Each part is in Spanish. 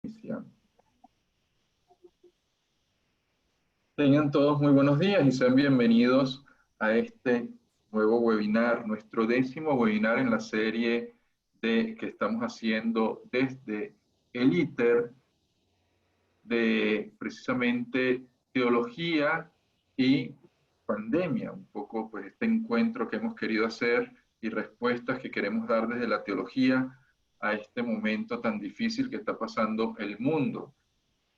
Inicia. Tengan todos muy buenos días y sean bienvenidos a este nuevo webinar, nuestro 10º webinar en la serie que estamos haciendo desde el ITER de precisamente teología y pandemia, un poco pues este encuentro que hemos querido hacer y respuestas que queremos dar desde la teología a este momento tan difícil que está pasando el mundo.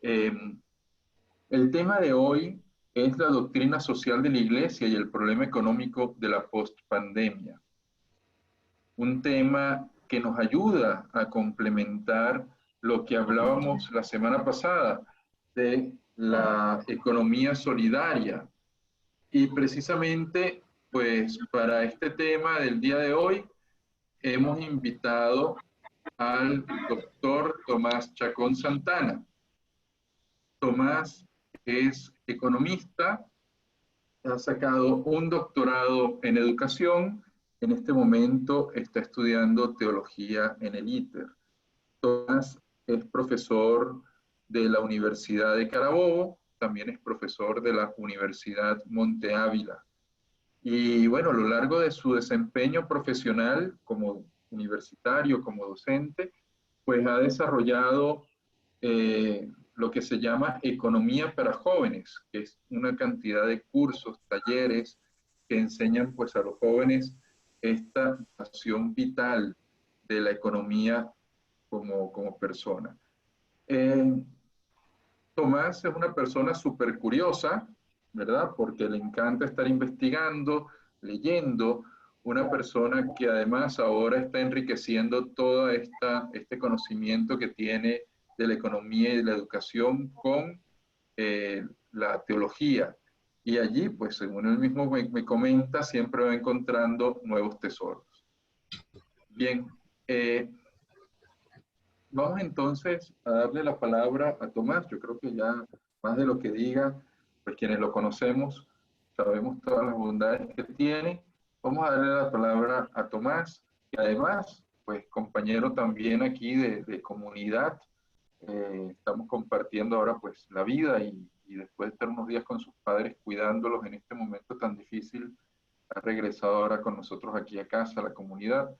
El tema de hoy es la doctrina social de la Iglesia y el problema económico de la postpandemia. Un tema que nos ayuda a complementar lo que hablábamos la semana pasada de la economía solidaria. Y precisamente, pues para este tema del día de hoy, hemos invitado al doctor Tomás Chacón Santana. Tomás es economista, ha sacado un doctorado en educación, en este momento está estudiando teología en el ITER. Tomás es profesor de la Universidad de Carabobo, también es profesor de la Universidad Monte Ávila. Y bueno, a lo largo de su desempeño profesional como universitario, como docente, pues ha desarrollado lo que se llama economía para jóvenes, que es una cantidad de cursos, talleres que enseñan pues a los jóvenes esta pasión vital de la economía como persona. Tomás es una persona súper curiosa, ¿verdad? Porque le encanta estar investigando, leyendo, una persona que además ahora está enriqueciendo todo este conocimiento que tiene de la economía y de la educación con la teología. Y allí, pues según él mismo me comenta, siempre va encontrando nuevos tesoros. Bien, vamos entonces a darle la palabra a Tomás. Yo creo que ya más de lo que diga, pues quienes lo conocemos, sabemos todas las bondades que tiene. Vamos a darle la palabra a Tomás, y además, pues compañero también aquí de comunidad. Estamos compartiendo ahora pues la vida y después de estar unos días con sus padres cuidándolos en este momento tan difícil, ha regresado ahora con nosotros aquí a casa, a la comunidad.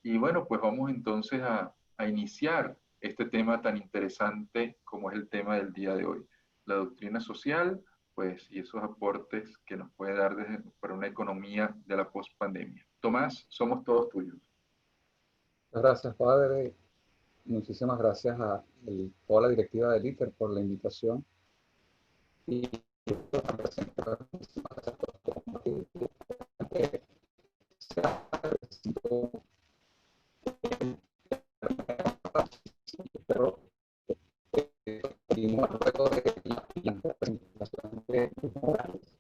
Y bueno, pues vamos entonces a iniciar este tema tan interesante como es el tema del día de hoy. La doctrina social, pues, y esos aportes que nos puede dar para una economía de la pospandemia. Tomás, somos todos tuyos. Gracias, padre. Muchísimas gracias a toda la directiva del ITER por la invitación. Y pero luego de la presentación de Morales,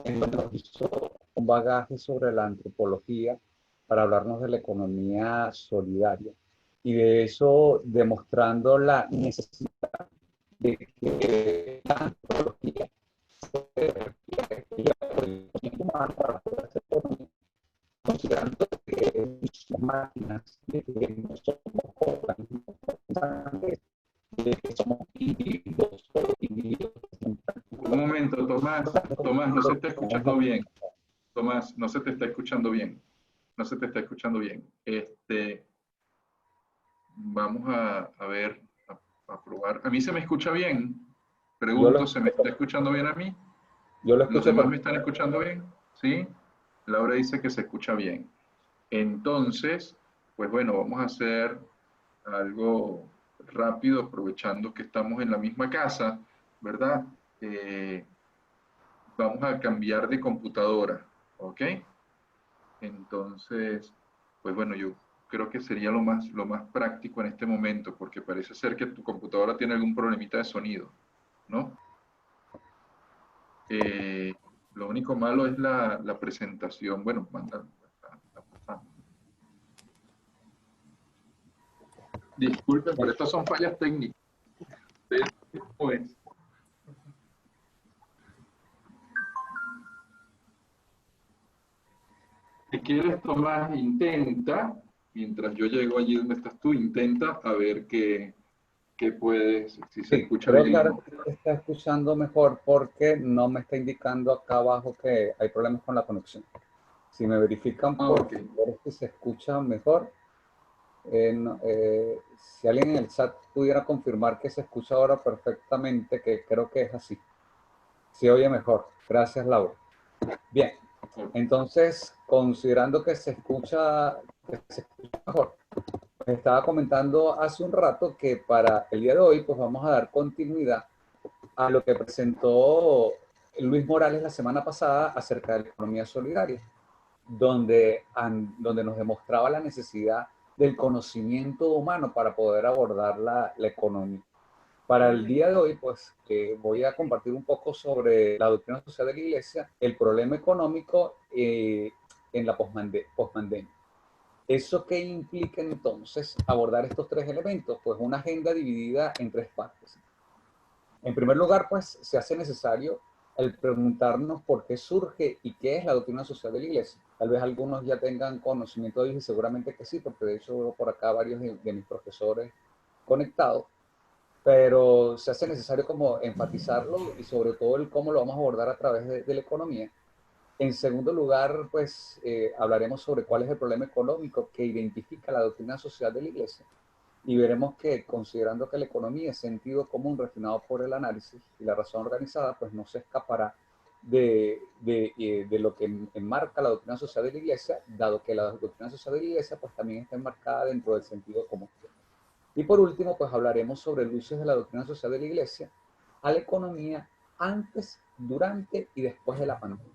nos hizo un bagaje sobre la antropología para hablarnos de la economía solidaria y de eso demostrando la necesidad de que la antropología para poder hacer economía, considerando que somos máquinas, de que no somos organismos pensantes, de que somos individuos. Un momento, Tomás. Tomás, no se está escuchando bien. Tomás, no se te está escuchando bien. No se te está escuchando bien. Vamos a ver, a probar. ¿A mí se me escucha bien? Pregunto, ¿se me está escuchando bien a mí? Yo lo ¿Los escucho demás me están escuchando bien? ¿Sí? Laura dice que se escucha bien. Entonces, pues bueno, vamos a hacer algo rápido, aprovechando que estamos en la misma casa, ¿verdad? Vamos a cambiar de computadora, ¿ok? Entonces, pues bueno, yo creo que sería lo más práctico en este momento, porque parece ser que tu computadora tiene algún problemita de sonido, ¿no? Lo único malo es la presentación. Bueno, manda. Disculpen, pero estas son fallas técnicas. ¿Cómo es? Si quieres, Tomás, intenta, mientras yo llego allí donde estás tú, intenta a ver qué ¿Qué puedes, si se Sí, escucha creo que ahora bien? se está escuchando mejor porque no me está indicando acá abajo que hay problemas con la conexión. Si me verifican, Ah, por ok. favor, si se escucha mejor. Si alguien en el chat pudiera confirmar que se escucha ahora perfectamente, que creo que es así. Se oye mejor. Gracias, Laura. Bien, entonces, considerando que se escucha mejor, les estaba comentando hace un rato que para el día de hoy, pues vamos a dar continuidad a lo que presentó Luis Morales la semana pasada acerca de la economía solidaria, donde nos demostraba la necesidad del conocimiento humano para poder abordar la economía. Para el día de hoy, pues voy a compartir un poco sobre la doctrina social de la Iglesia, el problema económico en la postpandemia. ¿Eso qué implica entonces abordar estos tres elementos? Pues una agenda dividida en tres partes. En primer lugar, pues se hace necesario el preguntarnos por qué surge y qué es la doctrina social de la Iglesia. Tal vez algunos ya tengan conocimiento de ello y seguramente que sí, porque de hecho veo por acá varios de mis profesores conectados, pero se hace necesario como enfatizarlo y sobre todo el cómo lo vamos a abordar a través de la economía. En segundo lugar, pues hablaremos sobre cuál es el problema económico que identifica la doctrina social de la Iglesia y veremos que considerando que la economía es sentido común refinado por el análisis y la razón organizada, pues no se escapará de lo que enmarca la doctrina social de la Iglesia, dado que la doctrina social de la Iglesia pues también está enmarcada dentro del sentido común. Y por último, pues hablaremos sobre el uso de la doctrina social de la Iglesia a la economía antes, durante y después de la pandemia.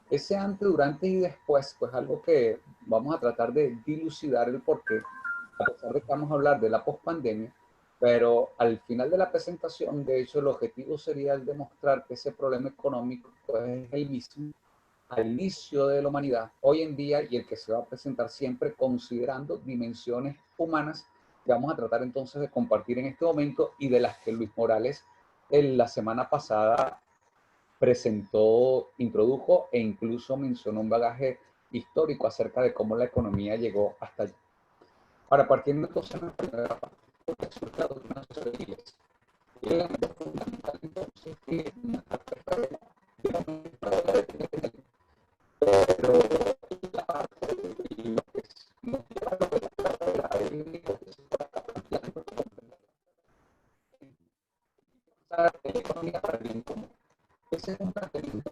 Ese antes, durante y después, pues algo que vamos a tratar de dilucidar el porqué, a pesar de que vamos a hablar de la pospandemia, pero al final de la presentación, de hecho, el objetivo sería el demostrar que ese problema económico es el mismo al inicio de la humanidad, hoy en día, y el que se va a presentar siempre considerando dimensiones humanas que vamos a tratar entonces de compartir en este momento y de las que Luis Morales en la semana pasada presentó, introdujo e incluso mencionó un bagaje histórico acerca de cómo la economía llegó hasta allí. Ahora, partiendo entonces de la primera parte, ¿por qué surge la doctrina social de la Iglesia? El elemento fundamental entonces que nuestra perspectiva pero la parte de lo que nos lleva a lo que se está planteando la economía para el bien común. Ese es un planteamiento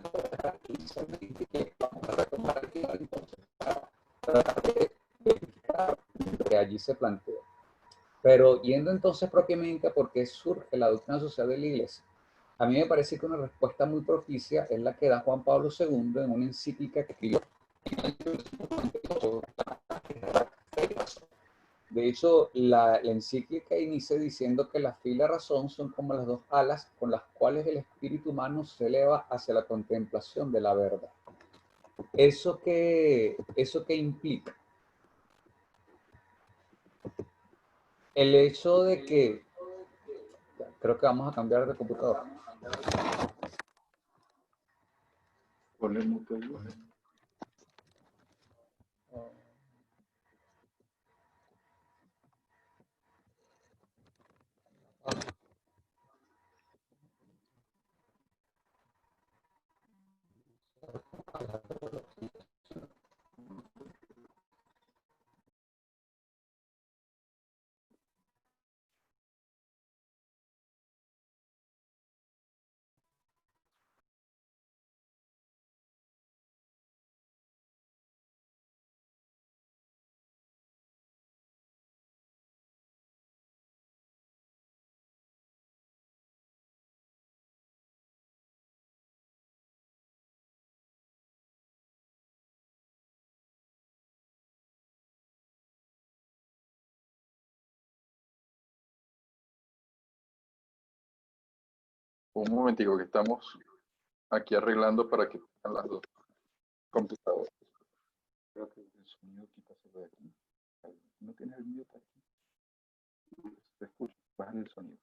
inicialmente que vamos a retomar al final entonces para tratar de verificar lo que allí se planteó. Pero yendo entonces propiamente a por qué surge la doctrina social de la Iglesia, a mí me parece que una respuesta muy propicia es la que da Juan Pablo II en una encíclica que escribió. De hecho, la encíclica inicia diciendo que la fe y la razón son como las dos alas con las cuales el espíritu humano se eleva hacia la contemplación de la verdad. ¿Eso qué implica? El hecho de que, creo que vamos a cambiar de computadora. Ponle mute ahí. Un momentico que estamos aquí arreglando para que tengan las dos computadoras. Creo que el sonido quítaselo de aquí. ¿No tienes el mute aquí? Se escucha, bajan el sonido.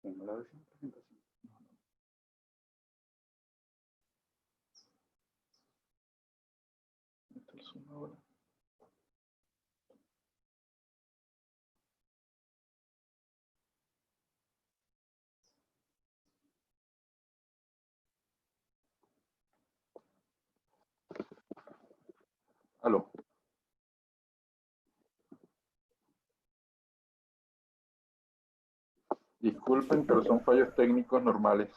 Tengo la versión de presentación. Esto es una hora. Aló. Disculpen, pero son fallos técnicos normales.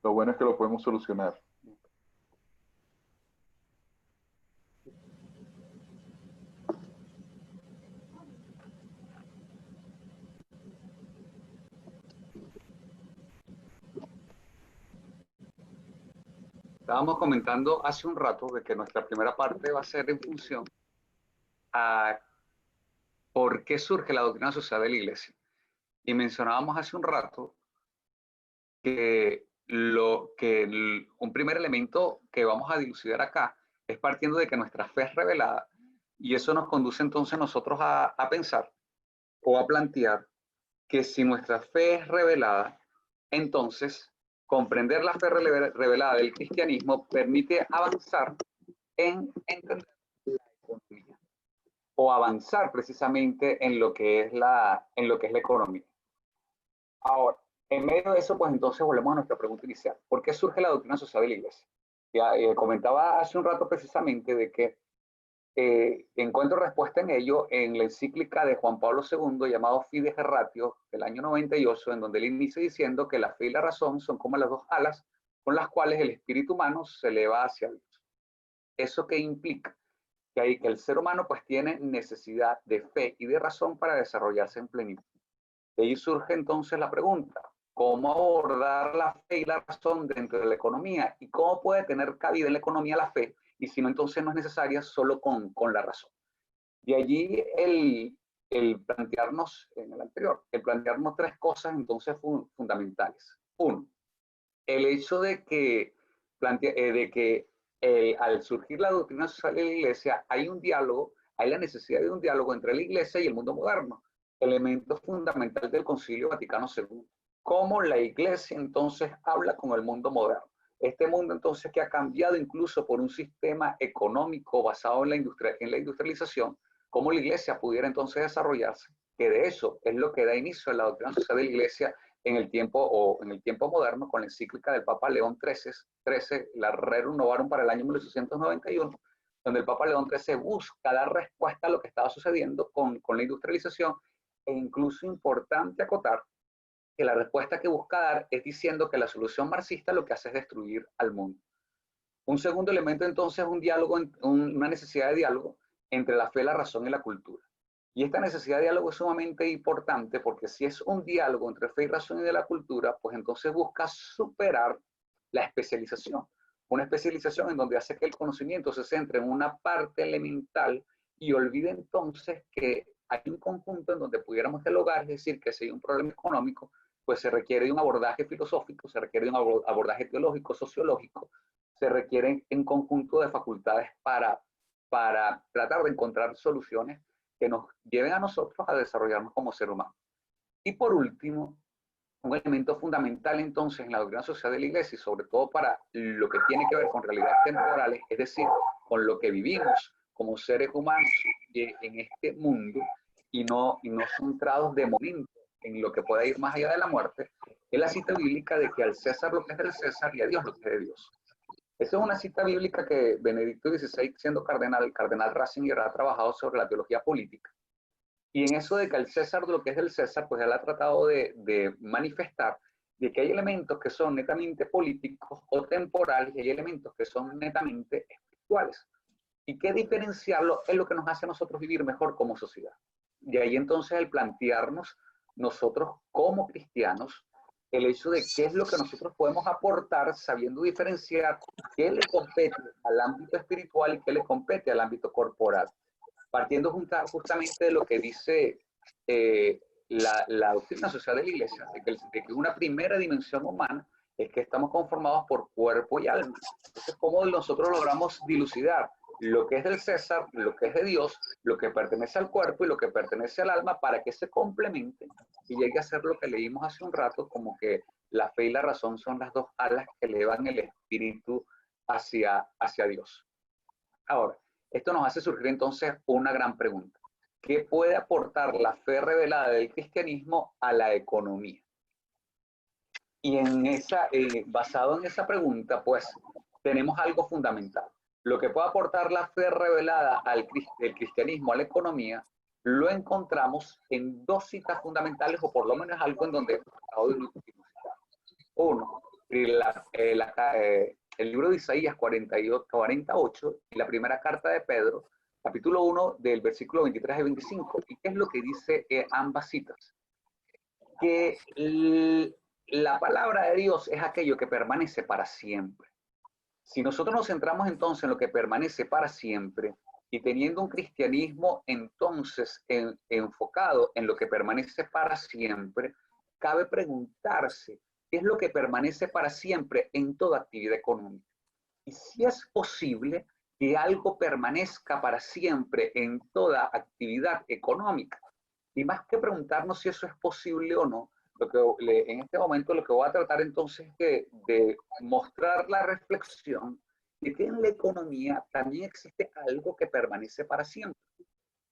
Lo bueno es que lo podemos solucionar. Estábamos comentando hace un rato de que nuestra primera parte va a ser en función a por qué surge la doctrina social de la Iglesia. Y mencionábamos hace un rato que, un primer elemento que vamos a dilucidar acá es partiendo de que nuestra fe es revelada, y eso nos conduce entonces nosotros a pensar o a plantear que si nuestra fe es revelada, entonces comprender la fe revelada del cristianismo permite avanzar en entender la economía o avanzar precisamente en lo que es la economía. Ahora, en medio de eso, pues entonces volvemos a nuestra pregunta inicial. ¿Por qué surge la doctrina social de la Iglesia? Ya, comentaba hace un rato precisamente de que encuentro respuesta en ello en la encíclica de Juan Pablo II llamado Fides et Ratio del año 98, en donde él inicia diciendo que la fe y la razón son como las dos alas con las cuales el espíritu humano se eleva hacia Dios. ¿Eso qué implica? Que el ser humano pues tiene necesidad de fe y de razón para desarrollarse en plenitud. De ahí surge entonces la pregunta, ¿cómo abordar la fe y la razón dentro de la economía? ¿Y cómo puede tener cabida en la economía la fe? Y si no, entonces no es necesaria solo con la razón. De allí el plantearnos, en el anterior, el plantearnos tres cosas entonces fundamentales. Uno, el hecho de que, al surgir la doctrina social de la Iglesia hay un diálogo, hay la necesidad de un diálogo entre la Iglesia y el mundo moderno, elemento fundamental del Concilio Vaticano II. Cómo la Iglesia entonces habla con el mundo moderno. Este mundo entonces que ha cambiado incluso por un sistema económico basado en la industrialización, cómo la Iglesia pudiera entonces desarrollarse, que de eso es lo que da inicio a la doctrina social de la Iglesia en el tiempo moderno, con la encíclica del Papa León XIII, la Rerum Novarum para el año 1891, donde el Papa León XIII busca dar respuesta a lo que estaba sucediendo con la industrialización, e incluso importante acotar que la respuesta que busca dar es diciendo que la solución marxista lo que hace es destruir al mundo. Un segundo elemento entonces es un diálogo, una necesidad de diálogo entre la fe, la razón y la cultura. Y esta necesidad de diálogo es sumamente importante porque si es un diálogo entre fe y razón y de la cultura, pues entonces busca superar la especialización. Una especialización en donde hace que el conocimiento se centre en una parte elemental y olvide entonces que hay un conjunto en donde pudiéramos dialogar, es decir, que si hay un problema económico, pues se requiere de un abordaje filosófico, se requiere de un abordaje teológico, sociológico, se requieren en conjunto de facultades para tratar de encontrar soluciones que nos lleven a nosotros a desarrollarnos como ser humano. Y por último, un elemento fundamental entonces en la doctrina social de la Iglesia y sobre todo para lo que tiene que ver con realidades temporales, es decir, con lo que vivimos como seres humanos en este mundo y no centrados de momento en lo que pueda ir más allá de la muerte, es la cita bíblica de que al César lo que es del César y a Dios lo que es de Dios. Esa es una cita bíblica que Benedicto XVI, siendo el cardenal Ratzinger, ha trabajado sobre la teología política. Y en eso de que al César lo que es del César, pues él ha tratado de manifestar de que hay elementos que son netamente políticos o temporales y hay elementos que son netamente espirituales. Y que diferenciarlo es lo que nos hace a nosotros vivir mejor como sociedad. De ahí entonces el plantearnos nosotros como cristianos el hecho de qué es lo que nosotros podemos aportar sabiendo diferenciar qué le compete al ámbito espiritual y qué le compete al ámbito corporal. Partiendo justamente de lo que dice la doctrina social de la Iglesia, de que una primera dimensión humana es que estamos conformados por cuerpo y alma. Entonces, ¿cómo nosotros logramos dilucidar lo que es del César, lo que es de Dios, lo que pertenece al cuerpo y lo que pertenece al alma, para que se complementen y llegue a ser lo que leímos hace un rato, como que la fe y la razón son las dos alas que elevan el espíritu hacia Dios. Ahora, esto nos hace surgir entonces una gran pregunta. ¿Qué puede aportar la fe revelada del cristianismo a la economía? Y basado en esa pregunta, pues tenemos algo fundamental. Lo que puede aportar la fe revelada del cristianismo a la economía, lo encontramos en dos citas fundamentales, o por lo menos algo en donde hemos tratado de utilizar. Uno, el libro de Isaías 48 y la primera carta de Pedro, capítulo 1, del versículo 23 al 25. ¿Y qué es lo que dice ambas citas? Que la palabra de Dios es aquello que permanece para siempre. Si nosotros nos centramos entonces en lo que permanece para siempre y teniendo un cristianismo entonces enfocado en lo que permanece para siempre, cabe preguntarse qué es lo que permanece para siempre en toda actividad económica. Y si es posible que algo permanezca para siempre en toda actividad económica. Y más que preguntarnos si eso es posible o no, en este momento lo que voy a tratar entonces es de mostrar la reflexión de que en la economía también existe algo que permanece para siempre.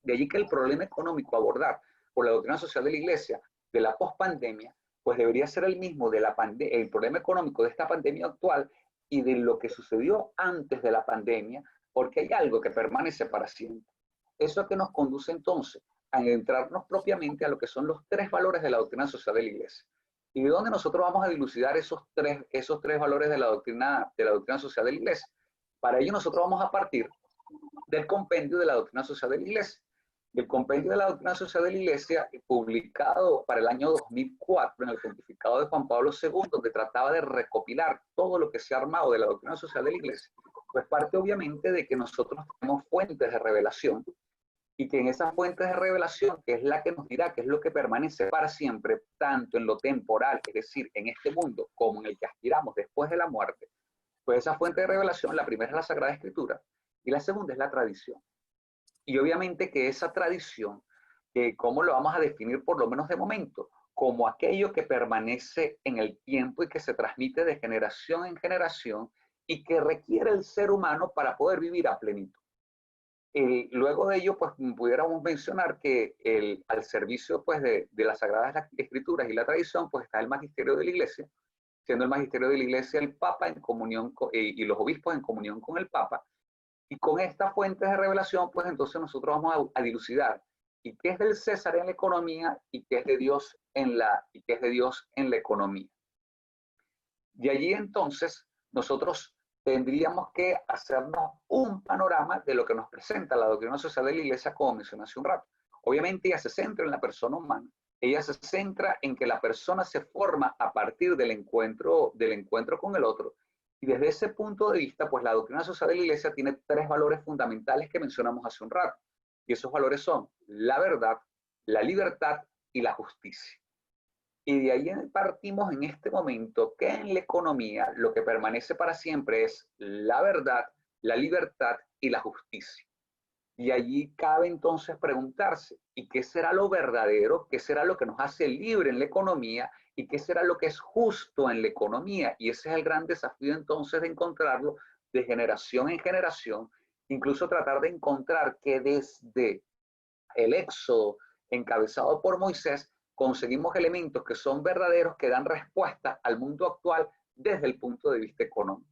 De allí que el problema económico a abordar por la doctrina social de la Iglesia de la pospandemia, pues debería ser el mismo el problema económico de esta pandemia actual y de lo que sucedió antes de la pandemia, porque hay algo que permanece para siempre. ¿Eso a qué nos conduce entonces? A adentrarnos propiamente a lo que son los tres valores de la doctrina social de la Iglesia. ¿Y de dónde nosotros vamos a dilucidar esos tres valores de la doctrina social de la Iglesia? Para ello nosotros vamos a partir del compendio de la doctrina social de la Iglesia. El compendio de la doctrina social de la Iglesia, publicado para el año 2004 en el pontificado de Juan Pablo II, donde trataba de recopilar todo lo que se ha armado de la doctrina social de la Iglesia, pues parte obviamente de que nosotros tenemos fuentes de revelación y que en esas fuentes de revelación, que es la que nos dirá qué es lo que permanece para siempre, tanto en lo temporal, es decir, en este mundo, como en el que aspiramos después de la muerte, pues esa fuente de revelación, la primera es la Sagrada Escritura y la segunda es la tradición. Y obviamente que esa tradición, ¿cómo lo vamos a definir por lo menos de momento? Como aquello que permanece en el tiempo y que se transmite de generación en generación y que requiere el ser humano para poder vivir a plenitud. Luego de ello, pues pudiéramos mencionar que al servicio pues, de las Sagradas Escrituras y la tradición, pues está el magisterio de la Iglesia, siendo el magisterio de la Iglesia el Papa en comunión y los obispos en comunión con el Papa. Y con esta fuente de revelación, pues entonces nosotros vamos a dilucidar y qué es del César en la economía y qué es de Dios en la economía. De allí entonces nosotros tendríamos que hacernos un panorama de lo que nos presenta la doctrina social de la Iglesia, como mencioné hace un rato. Obviamente ella se centra en la persona humana, ella se centra en que la persona se forma a partir del encuentro con el otro. Y desde ese punto de vista, pues la doctrina social de la Iglesia tiene tres valores fundamentales que mencionamos hace un rato. Y esos valores son la verdad, la libertad y la justicia. Y de ahí partimos en este momento que en la economía lo que permanece para siempre es la verdad, la libertad y la justicia. Y allí cabe entonces preguntarse, ¿y qué será lo verdadero? ¿Qué será lo que nos hace libre en la economía? ¿Y qué será lo que es justo en la economía? Y ese es el gran desafío entonces de encontrarlo de generación en generación, incluso tratar de encontrar que desde el éxodo encabezado por Moisés, conseguimos elementos que son verdaderos, que dan respuesta al mundo actual desde el punto de vista económico.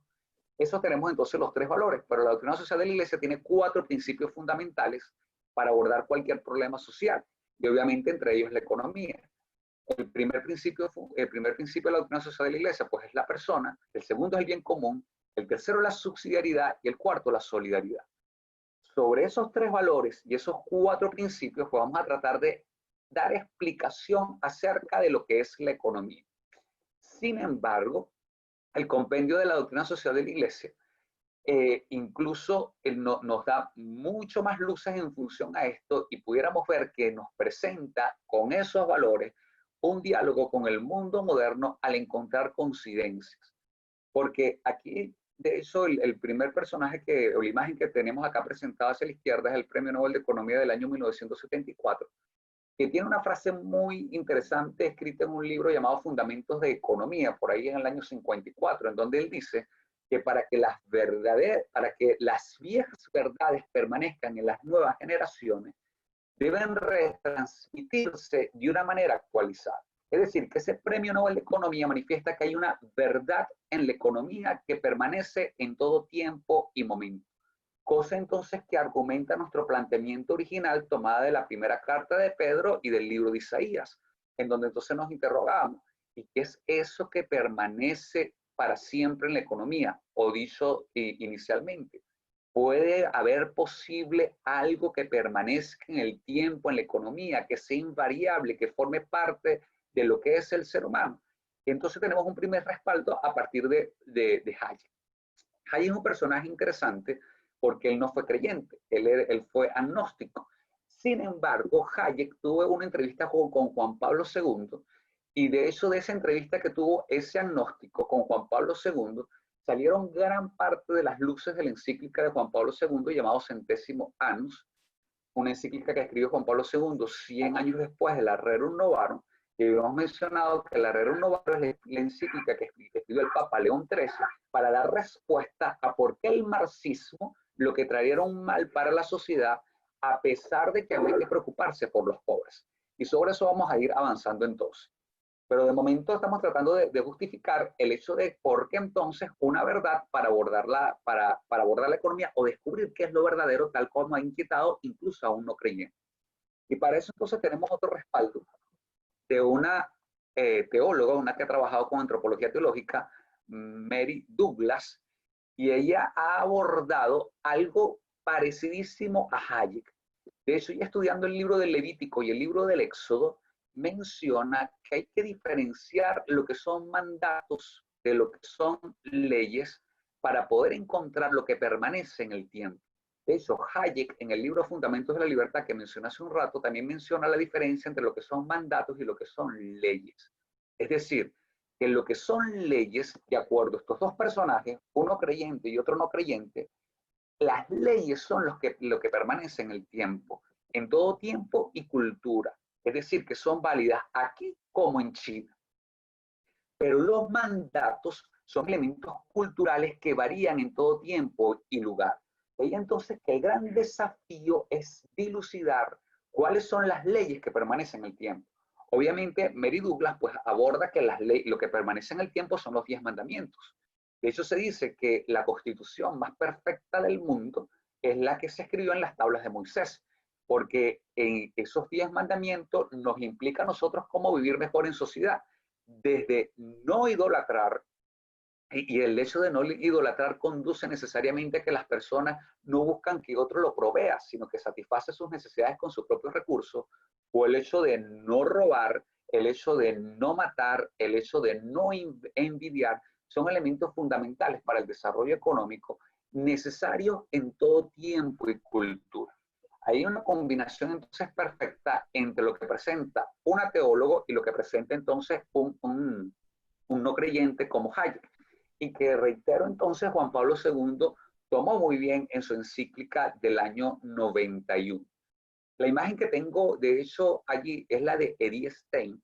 Eso tenemos entonces los tres valores, pero la doctrina social de la Iglesia tiene cuatro principios fundamentales para abordar cualquier problema social, y obviamente entre ellos la economía. El primer principio de la doctrina social de la Iglesia pues es la persona, el segundo es el bien común, el tercero la subsidiariedad y el cuarto la solidaridad. Sobre esos tres valores y esos cuatro principios pues vamos a tratar de dar explicación acerca de lo que es la economía. Sin embargo, el compendio de la doctrina social de la Iglesia incluso nos da mucho más luces en función a esto y pudiéramos ver que nos presenta con esos valores un diálogo con el mundo moderno al encontrar coincidencias. Porque aquí de hecho, el primer personaje o la imagen que tenemos acá presentada hacia la izquierda es el Premio Nobel de Economía del año 1974, que tiene una frase muy interesante escrita en un libro llamado Fundamentos de Economía, por ahí en el año 54, en donde él dice que para que las viejas verdades permanezcan en las nuevas generaciones, deben retransmitirse de una manera actualizada. Es decir, que ese Premio Nobel de Economía manifiesta que hay una verdad en la economía que permanece en todo tiempo y momento. Cosa entonces que argumenta nuestro planteamiento original tomada de la primera carta de Pedro y del libro de Isaías, en donde entonces nos interrogamos, ¿y qué es eso que permanece para siempre en la economía? O dicho inicialmente, ¿puede haber posible algo que permanezca en el tiempo, en la economía, que sea invariable, que forme parte de lo que es el ser humano? Y entonces tenemos un primer respaldo a partir de Hayek. Hayek es un personaje interesante porque él no fue creyente, él fue agnóstico. Sin embargo, Hayek tuvo una entrevista con Juan Pablo II, y de hecho de esa entrevista que tuvo ese agnóstico con Juan Pablo II, salieron gran parte de las luces de la encíclica de Juan Pablo II llamado Centésimo Annus, una encíclica que escribió Juan Pablo II 100 años después de la Rerum Novarum, que hemos mencionado que la Rerum Novarum es la encíclica que escribió el Papa León XIII para dar respuesta a por qué el marxismo lo que traería era un mal para la sociedad, a pesar de que había que preocuparse por los pobres. Y sobre eso vamos a ir avanzando entonces. Pero de momento estamos tratando de justificar el hecho de por qué entonces una verdad para abordar la economía o descubrir qué es lo verdadero, tal como ha inquietado incluso a un no creyente. Y para eso entonces tenemos otro respaldo de una teóloga, una que ha trabajado con antropología teológica, Mary Douglas, y ella ha abordado algo parecidísimo a Hayek. De hecho, ya estudiando el libro del Levítico y el libro del Éxodo, menciona que hay que diferenciar lo que son mandatos de lo que son leyes para poder encontrar lo que permanece en el tiempo. De hecho, Hayek, en el libro Fundamentos de la Libertad que mencioné hace un rato, también menciona la diferencia entre lo que son mandatos y lo que son leyes. Es decir, que lo que son leyes, de acuerdo a estos dos personajes, uno creyente y otro no creyente, las leyes son lo que permanece en el tiempo, en todo tiempo y cultura. Es decir, que son válidas aquí como en China. Pero los mandatos son elementos culturales que varían en todo tiempo y lugar. Y entonces que el gran desafío es dilucidar cuáles son las leyes que permanecen en el tiempo. Obviamente, Mary Douglas pues aborda que lo que permanece en el tiempo son los 10 mandamientos. De hecho, se dice que la constitución más perfecta del mundo es la que se escribió en las tablas de Moisés, porque en esos 10 mandamientos nos implica a nosotros cómo vivir mejor en sociedad, desde no idolatrar, y el hecho de no idolatrar conduce necesariamente a que las personas no buscan que otro lo provea, sino que satisface sus necesidades con sus propios recursos, o el hecho de no robar, el hecho de no matar, el hecho de no envidiar, son elementos fundamentales para el desarrollo económico necesarios en todo tiempo y cultura. Hay una combinación entonces perfecta entre lo que presenta un teólogo y lo que presenta entonces un no creyente como Hayek, y que reitero entonces Juan Pablo II tomó muy bien en su encíclica del año 91. La imagen que tengo de hecho allí es la de Edith Stein,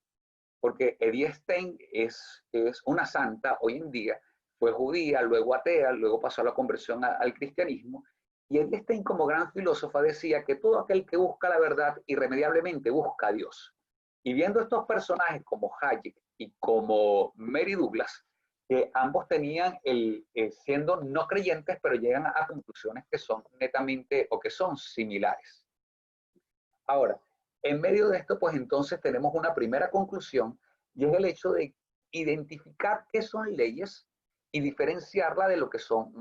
porque Edith Stein es una santa hoy en día, fue judía, luego atea, luego pasó a la conversión al cristianismo, y Edith Stein como gran filósofa decía que todo aquel que busca la verdad irremediablemente busca a Dios. Y viendo estos personajes como Hayek y como Mary Douglas, que ambos tenían siendo no creyentes, pero llegan a conclusiones que son netamente o que son similares. Ahora, en medio de esto, pues entonces tenemos una primera conclusión, y es el hecho de identificar qué son leyes y diferenciarla de lo que son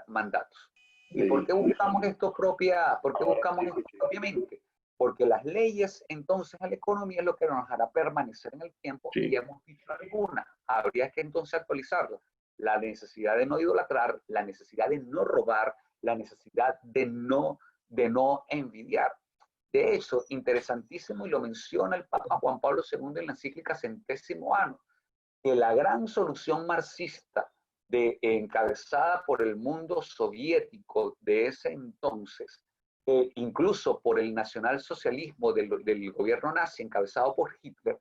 mandatos. ¿Y por qué buscamos esto propiamente? Porque las leyes entonces en la economía es lo que nos hará permanecer en el tiempo, y ya hemos dicho algunas, habría que entonces actualizarlas. La necesidad de no idolatrar, la necesidad de no robar, la necesidad de no envidiar. De hecho, interesantísimo, y lo menciona el Papa Juan Pablo II en la encíclica Centésimo Annus, que la gran solución marxista encabezada por el mundo soviético de ese entonces, incluso por el nacionalsocialismo del gobierno nazi encabezado por Hitler,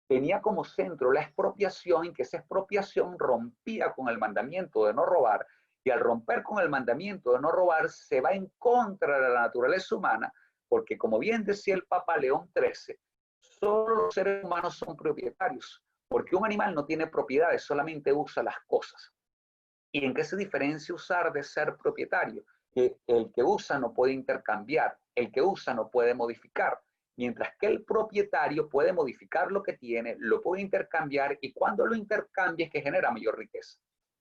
tenía como centro la expropiación, y que esa expropiación rompía con el mandamiento de no robar, y al romper con el mandamiento de no robar se va en contra de la naturaleza humana, porque como bien decía el Papa León XIII, solo los seres humanos son propietarios, porque un animal no tiene propiedades, solamente usa las cosas. ¿Y en qué se diferencia usar de ser propietario? Que el que usa no puede intercambiar, el que usa no puede modificar, mientras que el propietario puede modificar lo que tiene, lo puede intercambiar, y cuando lo intercambia es que genera mayor riqueza.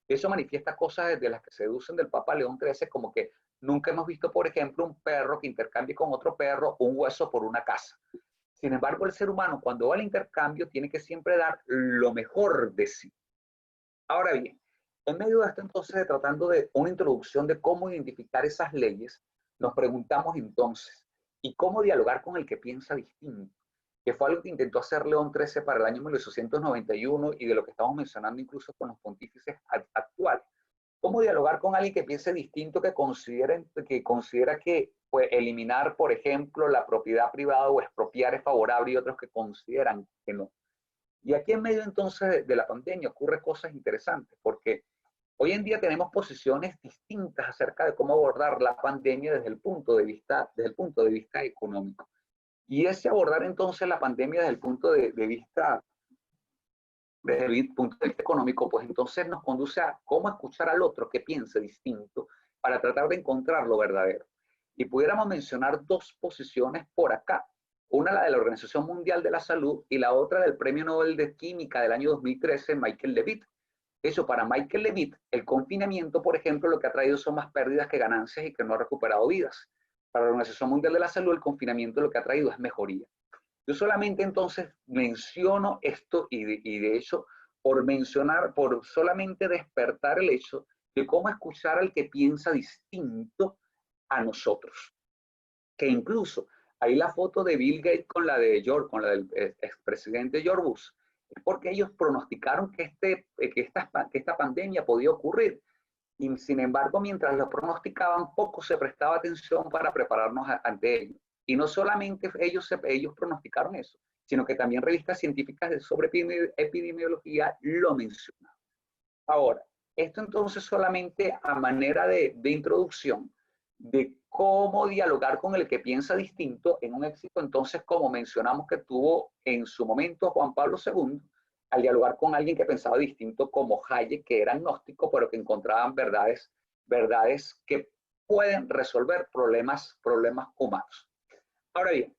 Eso manifiesta cosas desde las que se deducen del Papa León XIII, como que nunca hemos visto, por ejemplo, un perro que intercambie con otro perro un hueso por una casa. Sin embargo, el ser humano, cuando va al intercambio, tiene que siempre dar lo mejor de sí. Ahora bien, en medio de esto, entonces, tratando de una introducción de cómo identificar esas leyes, nos preguntamos entonces, ¿y cómo dialogar con el que piensa distinto? Que fue algo que intentó hacer León XIII para el año 1891, y de lo que estamos mencionando incluso con los pontífices actuales. ¿Cómo dialogar con alguien que piense distinto, que considera que pues, eliminar, por ejemplo, la propiedad privada o expropiar es favorable, y otros que consideran que no? Y aquí en medio entonces de la pandemia ocurre cosas interesantes, porque hoy en día tenemos posiciones distintas acerca de cómo abordar la pandemia desde el punto de vista económico. Y ese abordar entonces la pandemia desde el punto de vista económico, pues entonces nos conduce a cómo escuchar al otro que piense distinto para tratar de encontrar lo verdadero. Y pudiéramos mencionar dos posiciones por acá. Una, la de la Organización Mundial de la Salud, y la otra del Premio Nobel de Química del año 2013, Michael Levitt. Eso, para Michael Levitt, el confinamiento, por ejemplo, lo que ha traído son más pérdidas que ganancias, y que no ha recuperado vidas. Para la Organización Mundial de la Salud, el confinamiento lo que ha traído es mejoría. Yo solamente entonces menciono esto, y de hecho, por mencionar, por solamente despertar el hecho de cómo escuchar al que piensa distinto a nosotros. Que incluso ahí la foto de Bill Gates con la del expresidente George Bush, es porque ellos pronosticaron que esta pandemia podía ocurrir. Y sin embargo, mientras lo pronosticaban, poco se prestaba atención para prepararnos ante ello. Y no solamente ellos pronosticaron eso, sino que también revistas científicas sobre epidemiología lo mencionan. Ahora, esto entonces solamente a manera de introducción de cómo dialogar con el que piensa distinto, en un éxito entonces, como mencionamos, que tuvo en su momento Juan Pablo II, al dialogar con alguien que pensaba distinto como Hayek, que era agnóstico, pero que encontraban verdades que pueden resolver problemas humanos. Ahora bien,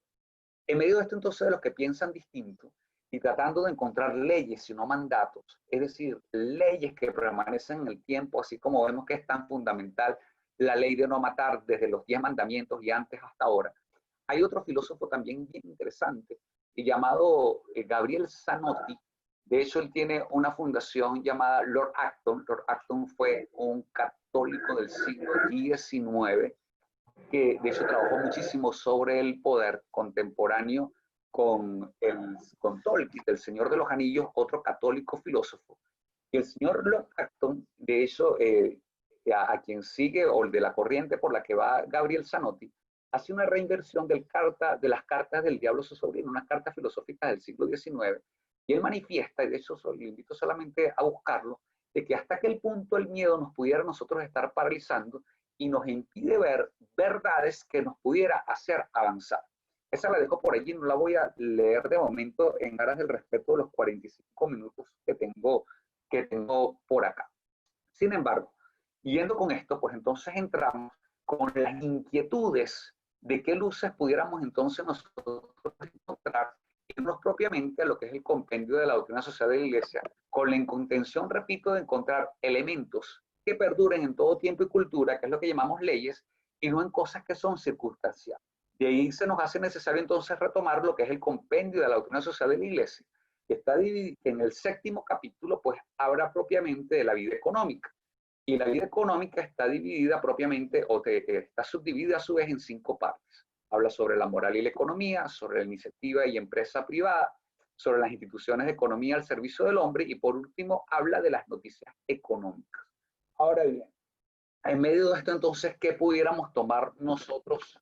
en medio de esto entonces, de los que piensan distinto y tratando de encontrar leyes y no mandatos, es decir, leyes que permanecen en el tiempo, así como vemos que es tan fundamental la ley de no matar desde los 10 mandamientos y antes hasta ahora, hay otro filósofo también bien interesante llamado Gabriel Zanotti. De hecho, él tiene una fundación llamada Lord Acton. Lord Acton fue un católico del siglo XIX, que de hecho trabajó muchísimo sobre el poder contemporáneo con Tolkien, el Señor de los Anillos, otro católico filósofo. Y el señor Lord Acton, de hecho, a quien sigue, o de la corriente por la que va Gabriel Zanotti, hace una reinversión de las cartas del diablo a su sobrino, unas cartas filosóficas del siglo XIX, y él manifiesta, y de hecho le invito solamente a buscarlo, de que hasta aquel punto el miedo nos pudiera nosotros estar paralizando y nos impide ver verdades que nos pudiera hacer avanzar. Esa la dejo por allí, no la voy a leer de momento en aras del respeto de los 45 minutos que tengo por acá. Sin embargo, yendo con esto, pues entonces entramos con las inquietudes de qué luces pudiéramos entonces nosotros encontrar, irnos propiamente a lo que es el compendio de la doctrina social de la Iglesia, con la intención, repito, de encontrar elementos que perduren en todo tiempo y cultura, que es lo que llamamos leyes, y no en cosas que son circunstanciales. De ahí se nos hace necesario entonces retomar lo que es el compendio de la doctrina social de la Iglesia, que está dividido en el 7º capítulo, pues habla propiamente de la vida económica. Y la vida económica está dividida propiamente, está subdividida a su vez en 5 partes. Habla sobre la moral y la economía, sobre la iniciativa y empresa privada, sobre las instituciones de economía al servicio del hombre, y por último habla de las noticias económicas. Ahora bien, en medio de esto, entonces, ¿qué pudiéramos tomar nosotros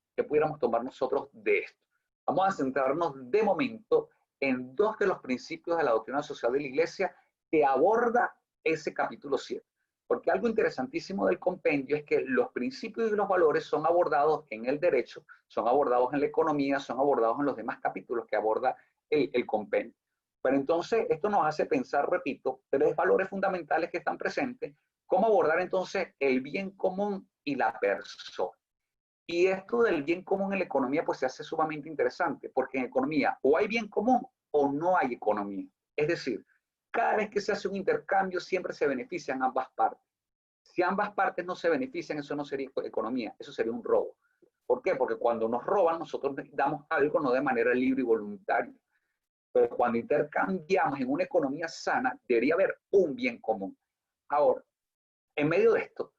de esto? Vamos a centrarnos de momento en dos de los principios de la doctrina social de la Iglesia que aborda ese capítulo 7. Porque algo interesantísimo del compendio es que los principios y los valores son abordados en el derecho, son abordados en la economía, son abordados en los demás capítulos que aborda el compendio. Pero entonces esto nos hace pensar, repito, tres valores fundamentales que están presentes. ¿Cómo abordar entonces el bien común y la persona? Y esto del bien común en la economía pues se hace sumamente interesante, porque en economía o hay bien común o no hay economía. Es decir, cada vez que se hace un intercambio siempre se benefician ambas partes. Si ambas partes no se benefician, eso no sería economía, eso sería un robo. ¿Por qué? Porque cuando nos roban, nosotros damos algo no de manera libre y voluntaria. Pero cuando intercambiamos en una economía sana, debería haber un bien común. Ahora, en medio de esto,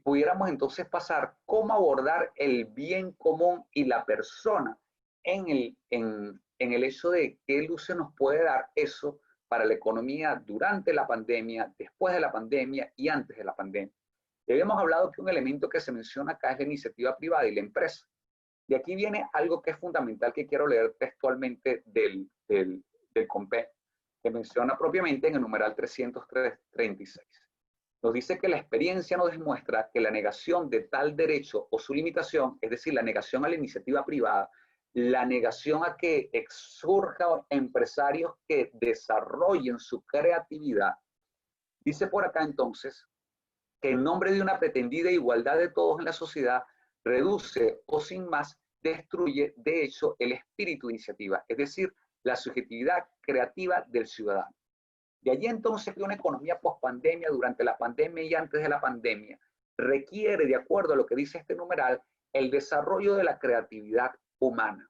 pudiéramos entonces pasar cómo abordar el bien común y la persona en el hecho de qué luces nos puede dar eso para la economía durante la pandemia, después de la pandemia y antes de la pandemia. Ya habíamos hablado que un elemento que se menciona acá es la iniciativa privada y la empresa. Y aquí viene algo que es fundamental que quiero leer textualmente del compendio, que menciona propiamente en el numeral 336. Nos dice que la experiencia nos demuestra que la negación de tal derecho o su limitación, es decir, la negación a la iniciativa privada, la negación a que surjan empresarios que desarrollen su creatividad, dice por acá entonces que en nombre de una pretendida igualdad de todos en la sociedad, reduce o sin más destruye de hecho el espíritu de iniciativa, es decir, la subjetividad creativa del ciudadano. De allí entonces que una economía post-pandemia, durante la pandemia y antes de la pandemia, requiere, de acuerdo a lo que dice este numeral, el desarrollo de la creatividad humana.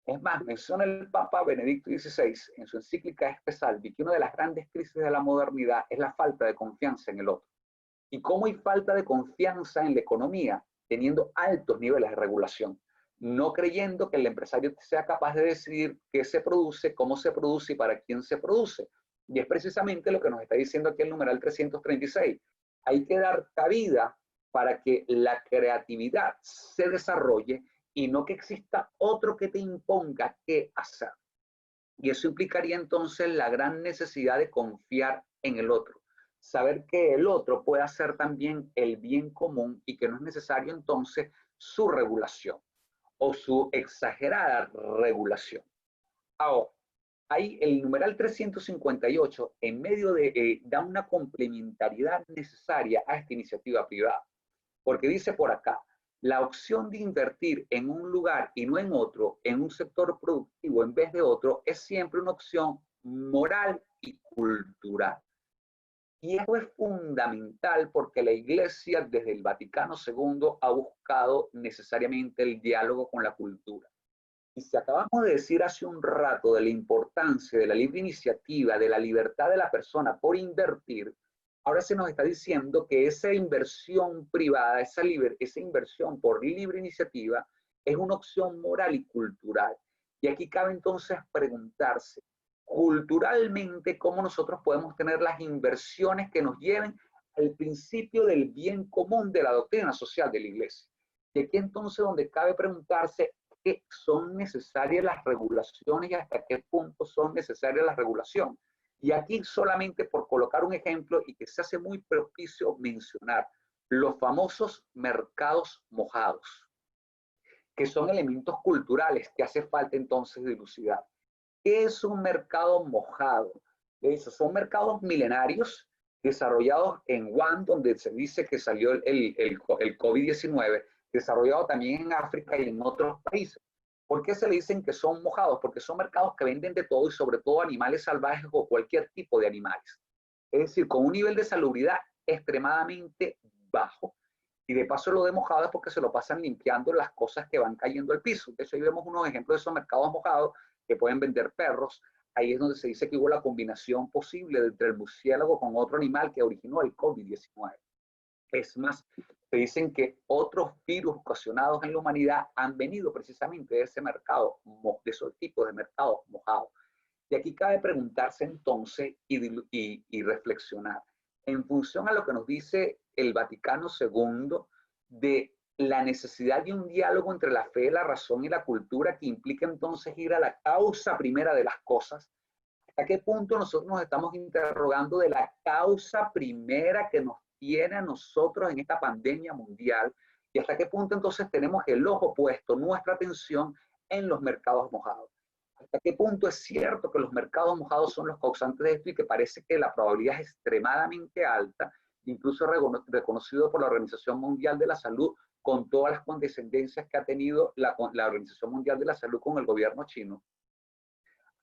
Es más, menciona el Papa Benedicto XVI en su encíclica Espe Salvi que una de las grandes crisis de la modernidad es la falta de confianza en el otro. ¿Y cómo hay falta de confianza en la economía? Teniendo altos niveles de regulación, no creyendo que el empresario sea capaz de decidir qué se produce, cómo se produce y para quién se produce. Y es precisamente lo que nos está diciendo aquí el numeral 336. Hay que dar cabida para que la creatividad se desarrolle y no que exista otro que te imponga qué hacer. Y eso implicaría entonces la gran necesidad de confiar en el otro. Saber que el otro puede hacer también el bien común y que no es necesario entonces su regulación o su exagerada regulación. Ahora, ahí el numeral 358 en medio de da una complementariedad necesaria a esta iniciativa privada, porque dice por acá, la opción de invertir en un lugar y no en otro, en un sector productivo en vez de otro, es siempre una opción moral y cultural. Y esto es fundamental porque la Iglesia desde el Vaticano II ha buscado necesariamente el diálogo con la cultura. Y si acabamos de decir hace un rato de la importancia de la libre iniciativa, de la libertad de la persona por invertir, ahora se nos está diciendo que esa inversión privada, esa inversión por libre iniciativa, es una opción moral y cultural. Y aquí cabe entonces preguntarse, culturalmente, cómo nosotros podemos tener las inversiones que nos lleven al principio del bien común de la doctrina social de la Iglesia. Y aquí entonces donde cabe preguntarse, ¿qué son necesarias las regulaciones y hasta qué punto son necesarias las regulaciones? Y aquí solamente por colocar un ejemplo y que se hace muy propicio mencionar los famosos mercados mojados, que son elementos culturales que hace falta entonces dilucidar. ¿Qué es un mercado mojado? Esos son mercados milenarios desarrollados en Wuhan, donde se dice que salió el COVID-19, desarrollado también en África y en otros países. ¿Por qué se le dicen que son mojados? Porque son mercados que venden de todo y sobre todo animales salvajes o cualquier tipo de animales. Es decir, con un nivel de salubridad extremadamente bajo. Y de paso lo de mojado es porque se lo pasan limpiando las cosas que van cayendo al piso. De hecho, ahí vemos unos ejemplos de esos mercados mojados que pueden vender perros. Ahí es donde se dice que hubo la combinación posible entre el murciélago con otro animal que originó el COVID-19. Es más, se dicen que otros virus ocasionados en la humanidad han venido precisamente de ese mercado, de esos tipos de mercados mojados. Y aquí cabe preguntarse entonces y reflexionar. en función a lo que nos dice el Vaticano II de la necesidad de un diálogo entre la fe, la razón y la cultura que implica entonces ir a la causa primera de las cosas. ¿Hasta qué punto nosotros nos estamos interrogando de la causa primera que nos tiene a nosotros en esta pandemia mundial? Y hasta qué punto entonces tenemos el ojo puesto, nuestra atención en los mercados mojados. ¿Hasta qué punto es cierto que los mercados mojados son los causantes de esto y que parece que la probabilidad es extremadamente alta, incluso reconocido por la Organización Mundial de la Salud, con todas las condescendencias que ha tenido la Organización Mundial de la Salud con el gobierno chino?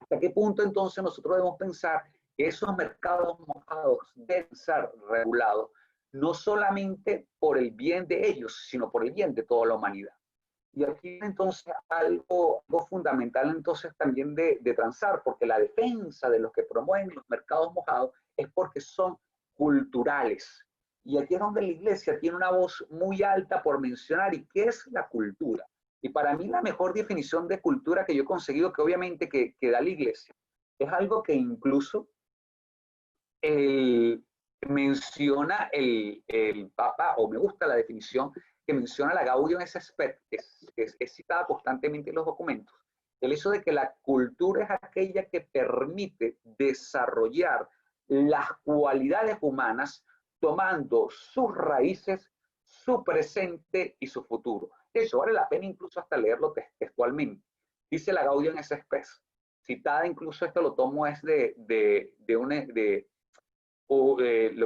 ¿Hasta qué punto entonces nosotros debemos pensar que esos mercados mojados deben ser regulados, no solamente por el bien de ellos, sino por el bien de toda la humanidad? Y aquí entonces algo fundamental entonces también de transar, porque la defensa de los que promueven los mercados mojados es porque son culturales. Y aquí es donde la iglesia tiene una voz muy alta por mencionar, ¿y qué es la cultura? Y para mí la mejor definición de cultura que yo he conseguido, que obviamente que da la iglesia, es algo que incluso menciona el Papa, o me gusta la definición que menciona la Gaudium et Spes, que es citada constantemente en los documentos, el hecho de que la cultura es aquella que permite desarrollar las cualidades humanas tomando sus raíces, su presente y su futuro. De hecho, vale la pena incluso hasta leerlo textualmente. Dice la Gaudium et Spes, citada incluso, esto lo tomo es lo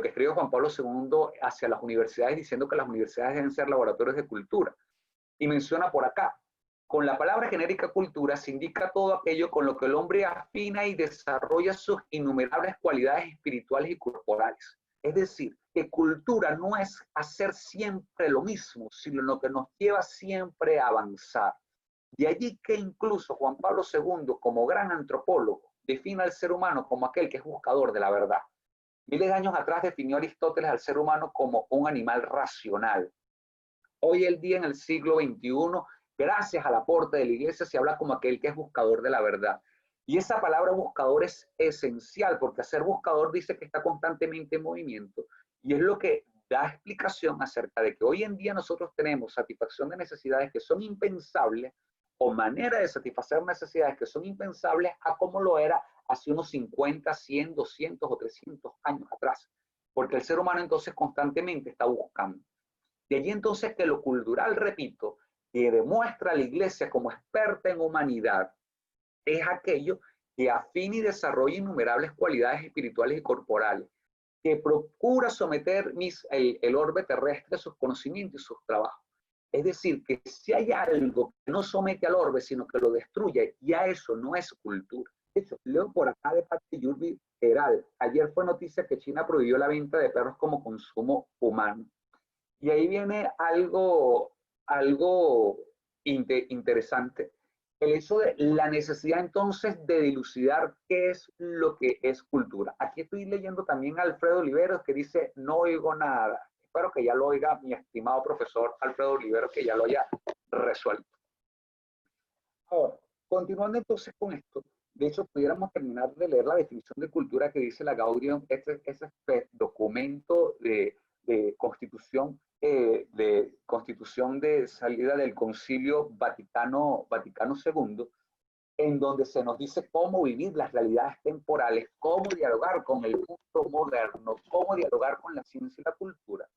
que escribió Juan Pablo II hacia las universidades, diciendo que las universidades deben ser laboratorios de cultura. Y menciona por acá, con la palabra genérica cultura se indica todo aquello con lo que el hombre afina y desarrolla sus innumerables cualidades espirituales y corporales. Es decir, que cultura no es hacer siempre lo mismo, sino lo que nos lleva siempre a avanzar. De allí que incluso Juan Pablo II, como gran antropólogo, define al ser humano como aquel que es buscador de la verdad. Miles de años atrás definió Aristóteles al ser humano como un animal racional. Hoy el día, en el siglo XXI, gracias al aporte de la iglesia, se habla como aquel que es buscador de la verdad. Y esa palabra buscador es esencial, porque ser buscador dice que está constantemente en movimiento. Y es lo que da explicación acerca de que hoy en día nosotros tenemos satisfacción de necesidades que son impensables, o manera de satisfacer necesidades que son impensables a como lo era hace unos 50, 100, 200 o 300 años atrás. Porque el ser humano entonces constantemente está buscando. De allí entonces que lo cultural, repito, que demuestra a la iglesia como experta en humanidad, es aquello que afina y desarrolla innumerables cualidades espirituales y corporales, que procura someter el orbe terrestre a sus conocimientos y sus trabajos. Es decir, que si hay algo que no somete al orbe, sino que lo destruye, ya eso no es cultura. De hecho, leo por acá de parte de Yuri Heral. Ayer fue noticia que China prohibió la venta de perros como consumo humano. Y ahí viene algo interesante. El hecho de la necesidad entonces de dilucidar qué es lo que es cultura. Aquí estoy leyendo también a Alfredo Oliveros que dice, no oigo nada. Espero que ya lo oiga mi estimado profesor Alfredo Oliveros, que ya lo haya resuelto. Ahora, continuando entonces con esto, de hecho, pudiéramos terminar de leer la definición de cultura que dice la Gaudium, ese documento de constitución de salida del Concilio Vaticano II, en donde se nos dice cómo vivir las realidades temporales, cómo dialogar con el mundo moderno, cómo dialogar con la ciencia y la cultura.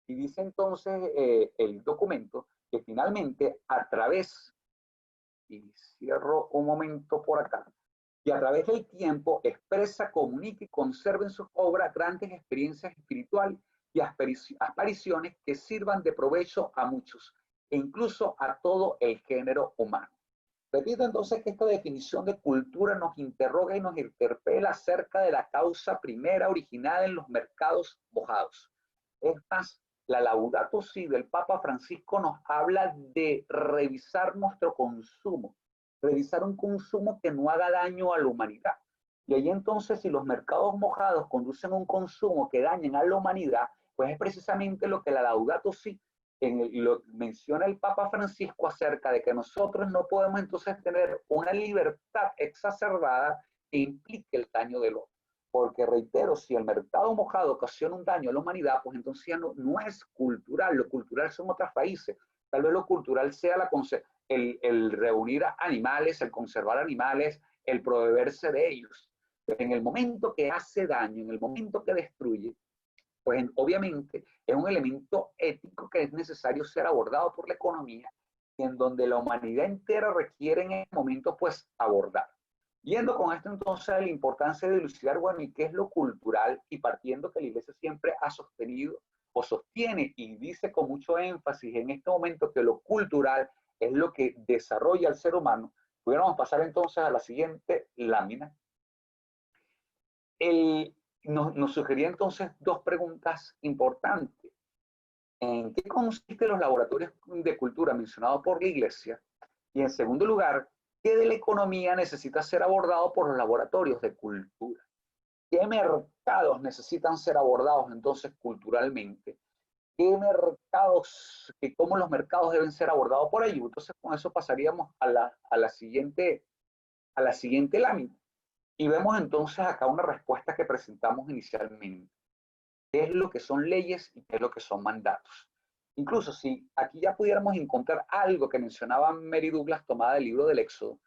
Y dice entonces el documento que finalmente a través, y cierro un momento por acá, y a través del tiempo expresa, comunica y conserva en sus obras grandes experiencias espirituales y apariciones que sirvan de provecho a muchos, e incluso a todo el género humano. Repito entonces que esta definición de cultura nos interroga y nos interpela acerca de la causa primera originada en los mercados mojados. Es más, la Laudato Si del Papa Francisco nos habla de revisar nuestro consumo, revisar un consumo que no haga daño a la humanidad. Y ahí entonces, si los mercados mojados conducen a un consumo que dañen a la humanidad, pues es precisamente lo que la Laudato Si lo menciona el Papa Francisco acerca de que nosotros no podemos entonces tener una libertad exacerbada que implique el daño del otro. Porque reitero, si el mercado mojado ocasiona un daño a la humanidad, pues entonces ya no es cultural. Lo cultural son otras raíces. Tal vez lo cultural sea el reunir animales, el conservar animales, el proveerse de ellos. Pero en el momento que hace daño, en el momento que destruye, pues obviamente es un elemento ético que es necesario ser abordado por la economía y en donde la humanidad entera requiere en el momento pues abordar. Yendo con esto entonces a la importancia de dilucidar, bueno, ¿y qué es lo cultural? Y partiendo que la Iglesia siempre ha sostenido o sostiene y dice con mucho énfasis en este momento que lo cultural es lo que desarrolla al ser humano, pudiéramos pasar entonces a la siguiente lámina. Nos sugería entonces dos preguntas importantes. ¿En qué consisten los laboratorios de cultura mencionados por la Iglesia? Y en segundo lugar, ¿qué de la economía necesita ser abordado por los laboratorios de cultura? ¿Qué mercados necesitan ser abordados entonces culturalmente? ¿Qué mercados, cómo los mercados deben ser abordados por ellos? Entonces con eso pasaríamos a la siguiente lámina. Y vemos entonces acá una respuesta que presentamos inicialmente. ¿Qué es lo que son leyes y qué es lo que son mandatos? Incluso si aquí ya pudiéramos encontrar algo que mencionaba Mary Douglas tomada del libro del Éxodo,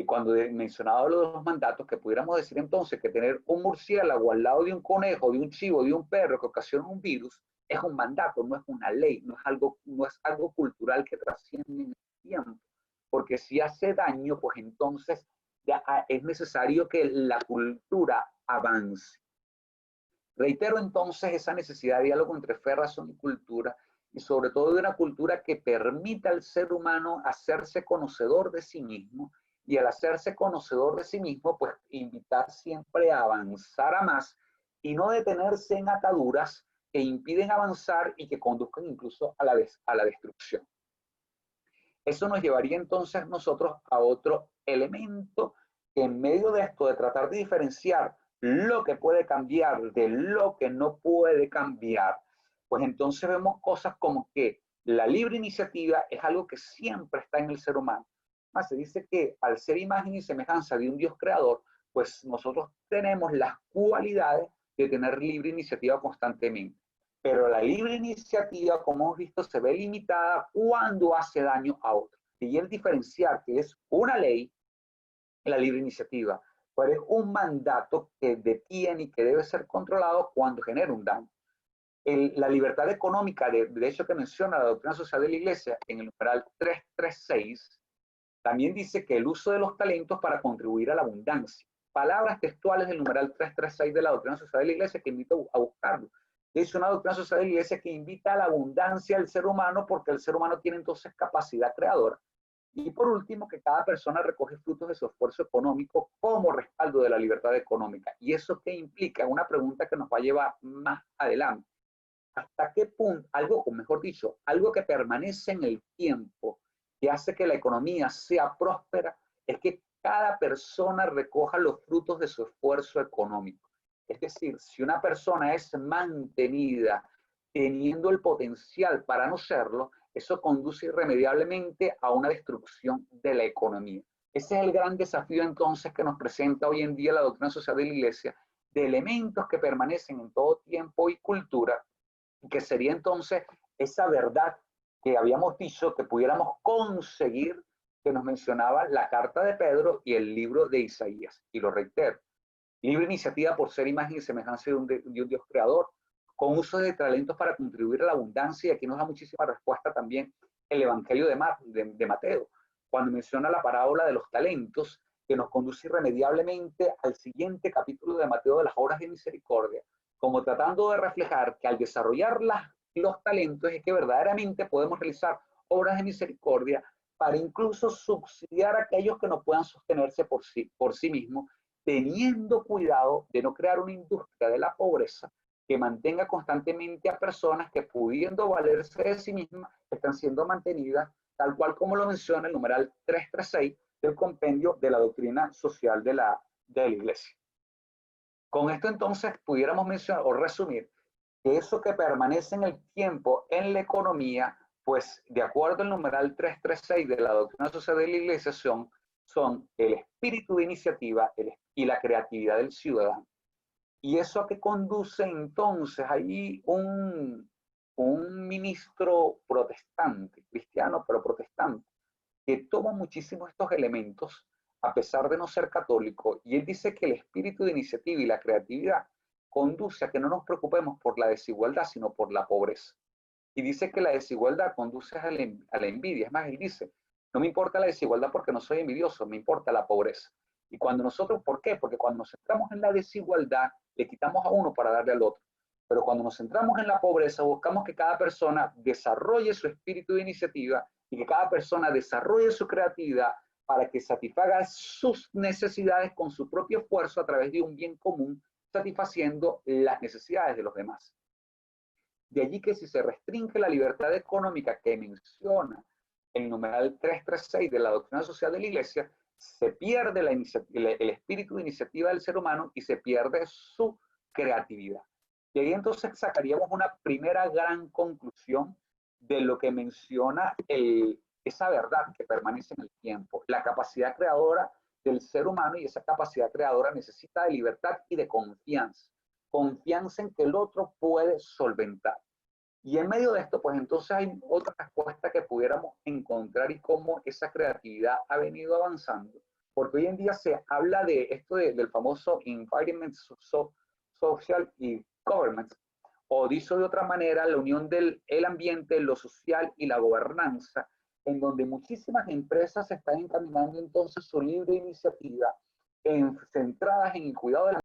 cuando mencionaba lo de los mandatos, que pudiéramos decir entonces que tener un murciélago al lado de un conejo, de un chivo, de un perro que ocasiona un virus, es un mandato, no es una ley, no es algo cultural que trasciende en el tiempo. Porque si hace daño, pues entonces ya es necesario que la cultura avance. Reitero entonces esa necesidad de diálogo entre fe, razón y cultura, y sobre todo de una cultura que permita al ser humano hacerse conocedor de sí mismo, y al hacerse conocedor de sí mismo, pues invitar siempre a avanzar a más y no detenerse en ataduras que impiden avanzar y que conduzcan incluso a la destrucción. Eso nos llevaría entonces nosotros a otro elemento que en medio de esto, de tratar de diferenciar lo que puede cambiar de lo que no puede cambiar, pues entonces vemos cosas como que la libre iniciativa es algo que siempre está en el ser humano. Más se dice que al ser imagen y semejanza de un Dios creador, pues nosotros tenemos las cualidades de tener libre iniciativa constantemente. Pero la libre iniciativa, como hemos visto, se ve limitada cuando hace daño a otro. Y el diferenciar que es una ley, la libre iniciativa, pero es un mandato que detiene y que debe ser controlado cuando genera un daño. La libertad económica, de hecho que menciona la doctrina social de la Iglesia, en el numeral 336, también dice que el uso de los talentos para contribuir a la abundancia. Palabras textuales del numeral 336 de la doctrina social de la Iglesia que invito a buscarlo. Es una doctrina social de la Iglesia que invita a la abundancia del ser humano porque el ser humano tiene entonces capacidad creadora. Y por último, que cada persona recoge frutos de su esfuerzo económico como respaldo de la libertad económica. ¿Y eso qué implica? Una pregunta que nos va a llevar más adelante. ¿Hasta qué punto, algo, o mejor dicho, algo que permanece en el tiempo, que hace que la economía sea próspera, es que cada persona recoja los frutos de su esfuerzo económico? Es decir, si una persona es mantenida teniendo el potencial para no serlo, eso conduce irremediablemente a una destrucción de la economía. Ese es el gran desafío entonces que nos presenta hoy en día la doctrina social de la Iglesia, de elementos que permanecen en todo tiempo y cultura, que sería entonces esa verdad que habíamos dicho que pudiéramos conseguir, que nos mencionaba la carta de Pedro y el libro de Isaías. Y lo reitero, libre iniciativa por ser imagen y semejanza de un Dios creador, con uso de talentos para contribuir a la abundancia, y aquí nos da muchísima respuesta también el Evangelio de Mateo, cuando menciona la parábola de los talentos, que nos conduce irremediablemente al siguiente capítulo de Mateo de las obras de misericordia, como tratando de reflejar que al desarrollar los talentos es que verdaderamente podemos realizar obras de misericordia para incluso subsidiar a aquellos que no puedan sostenerse por sí mismos, teniendo cuidado de no crear una industria de la pobreza que mantenga constantemente a personas que, pudiendo valerse de sí mismas, están siendo mantenidas, tal cual como lo menciona el numeral 336 del compendio de la doctrina social de la Iglesia. Con esto entonces pudiéramos mencionar o resumir que eso que permanece en el tiempo en la economía, pues de acuerdo al numeral 336 de la doctrina social de la Iglesia, son el espíritu de iniciativa y la creatividad del ciudadano. ¿Y eso a qué conduce entonces? Hay un ministro protestante, cristiano, pero protestante, que toma muchísimo estos elementos, a pesar de no ser católico, y él dice que el espíritu de iniciativa y la creatividad conduce a que no nos preocupemos por la desigualdad, sino por la pobreza. Y dice que la desigualdad conduce a la envidia. Es más, él dice, no me importa la desigualdad porque no soy envidioso, me importa la pobreza. Y cuando nosotros, ¿por qué? Porque cuando nos centramos en la desigualdad, le quitamos a uno para darle al otro. Pero cuando nos centramos en la pobreza, buscamos que cada persona desarrolle su espíritu de iniciativa y que cada persona desarrolle su creatividad para que satisfaga sus necesidades con su propio esfuerzo a través de un bien común, satisfaciendo las necesidades de los demás. De allí que si se restringe la libertad económica que menciona el numeral 336 de la doctrina social de la Iglesia, se pierde el espíritu de iniciativa del ser humano y se pierde su creatividad. Y ahí entonces sacaríamos una primera gran conclusión de lo que menciona esa verdad que permanece en el tiempo, la capacidad creadora del ser humano, y esa capacidad creadora necesita de libertad y de confianza. Confianza en que el otro puede solventar. Y en medio de esto, pues entonces hay otra respuesta que pudiéramos encontrar y cómo esa creatividad ha venido avanzando. Porque hoy en día se habla de esto del famoso environment social y government, o dicho de otra manera, la unión del ambiente, lo social y la gobernanza, en donde muchísimas empresas están encaminando entonces su libre iniciativa centradas en el cuidado de la